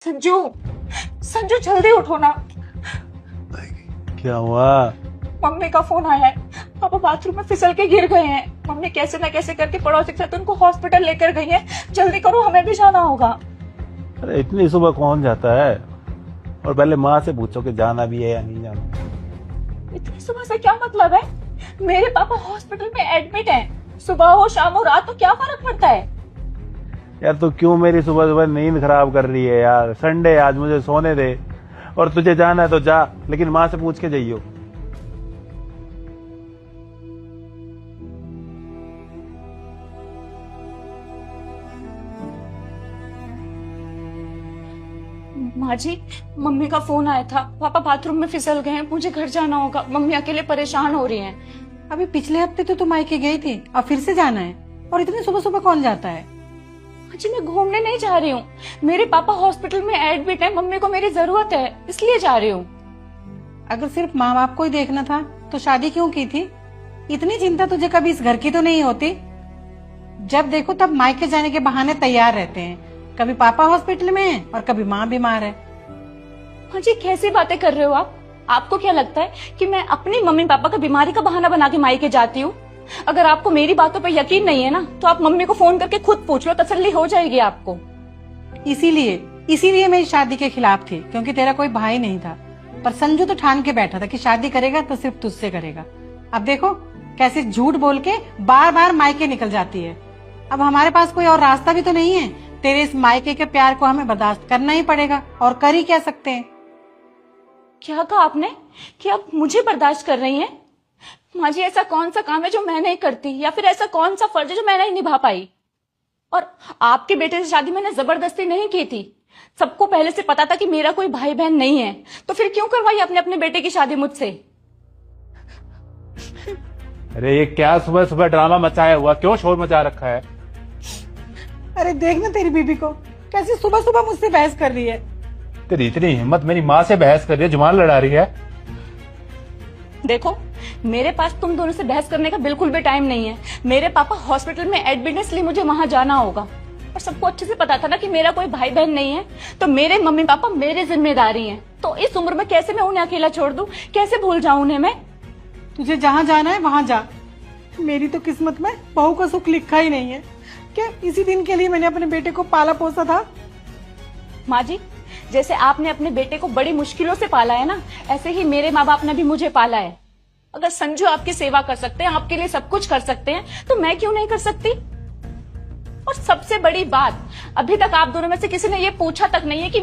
संजू, संजू जल्दी उठो ना। क्या हुआ? मम्मी का फोन आया है। पापा बाथरूम में फिसल के गिर गए हैं। मम्मी कैसे ना कैसे करके पड़ोसी के साथ उनको हॉस्पिटल लेकर गई है। जल्दी करो, हमें भी जाना होगा। अरे इतनी सुबह कौन जाता है? और पहले माँ से पूछो कि जाना भी है या नहीं जाना। इतनी सुबह से क्या मतलब है? मेरे पापा हॉस्पिटल में एडमिट हैं। सुबह हो शाम हो रात हो क्या फर्क पड़ता है? यार तो क्यों मेरी सुबह सुबह नींद खराब कर रही है यार? संडे आज, मुझे सोने दे। और तुझे जाना है तो जा, लेकिन माँ से पूछ के जाइयो। माँ जी, मम्मी का फोन आया था। पापा बाथरूम में फिसल गए हैं। मुझे घर जाना होगा। मम्मी अकेले परेशान हो रही हैं। अभी पिछले हफ्ते तो तुम मायके गई थी, अब फिर से जाना है? और इतनी सुबह सुबह कौन जाता है? माँ जी, मैं घूमने नहीं जा रही हूँ। मेरे पापा हॉस्पिटल में एडमिट है। मम्मी को मेरी जरूरत है, इसलिए जा रही हूँ। अगर सिर्फ माँ बाप को ही देखना था तो शादी क्यों की थी? इतनी चिंता तुझे कभी इस घर की तो नहीं होती? जब देखो तब मायके जाने के बहाने तैयार रहते हैं। कभी पापा हॉस्पिटल में है और कभी माँ बीमार है। माँ जी, कैसी बातें कर रहे हो आप? आपको क्या लगता है कि मैं अपनी मम्मी पापा का बीमारी का बहाना बना के मायके जाती हूँ? अगर आपको मेरी बातों पर यकीन नहीं है ना, तो आप मम्मी को फोन करके खुद पूछ लो, तसल्ली हो जाएगी आपको। इसीलिए मैं इस शादी के खिलाफ थी, क्योंकि तेरा कोई भाई नहीं था। पर संजू तो ठान के बैठा था कि शादी करेगा तो सिर्फ तुझसे करेगा। अब देखो कैसे झूठ बोल के बार बार मायके निकल जाती है। अब हमारे पास कोई और रास्ता भी तो नहीं है। तेरे इस मायके के प्यार को हमें बर्दाश्त करना ही पड़ेगा, और कर ही क्या सकते हैं। क्या कहा आपने कि आप मुझे बर्दाश्त कर रही हैं? माँ जी, ऐसा कौन सा काम है जो मैं नहीं करती, या फिर ऐसा कौन सा फर्ज है जो मैं नहीं निभा पाई? और आपके बेटे से शादी मैंने जबरदस्ती नहीं की थी। सबको पहले से पता था कि मेरा कोई भाई बहन नहीं है, तो फिर क्यों करवाई अपने अपने बेटे की शादी मुझसे? अरे ये क्या सुबह सुबह ड्रामा मचाया हुआ? क्यों शोर मचा रखा है? अरे देख ना तेरी बीबी को, कैसे सुबह सुबह मुझसे बहस कर रही है। तेरी इतनी हिम्मत, मेरी माँ से बहस कर रही है, जुबान लड़ा रही है। देखो, मेरे पास तुम दोनों से बहस करने का बिल्कुल भी टाइम नहीं है। मेरे पापा हॉस्पिटल में एडमिट है, इसलिए मुझे वहां जाना होगा। और सबको अच्छे से पता था ना कि मेरा कोई भाई बहन नहीं है, तो मेरे मम्मी पापा मेरी जिम्मेदारी हैं। तो इस उम्र में कैसे मैं उन्हें अकेला छोड़ दूं? कैसे भूल जाऊं उन्हें मैं? तुझे जहाँ जाना है वहां जा। मेरी तो किस्मत में बहू का सुख लिखा ही नहीं है। क्या इसी दिन के लिए मैंने अपने बेटे को पाला पोसा था? माँ जी, जैसे आपने अपने बेटे को बड़ी मुश्किलों से पाला है ना, ऐसे ही मेरे माँ बाप ने भी मुझे पाला है। अगर संजू आपकी सेवा कर सकते हैं, आपके लिए सब कुछ कर सकते हैं, तो मैं क्यों नहीं कर सकती? और सबसे बड़ी बात, अभी तक आप दोनों में से किसी ने ये पूछा तक नहीं है कि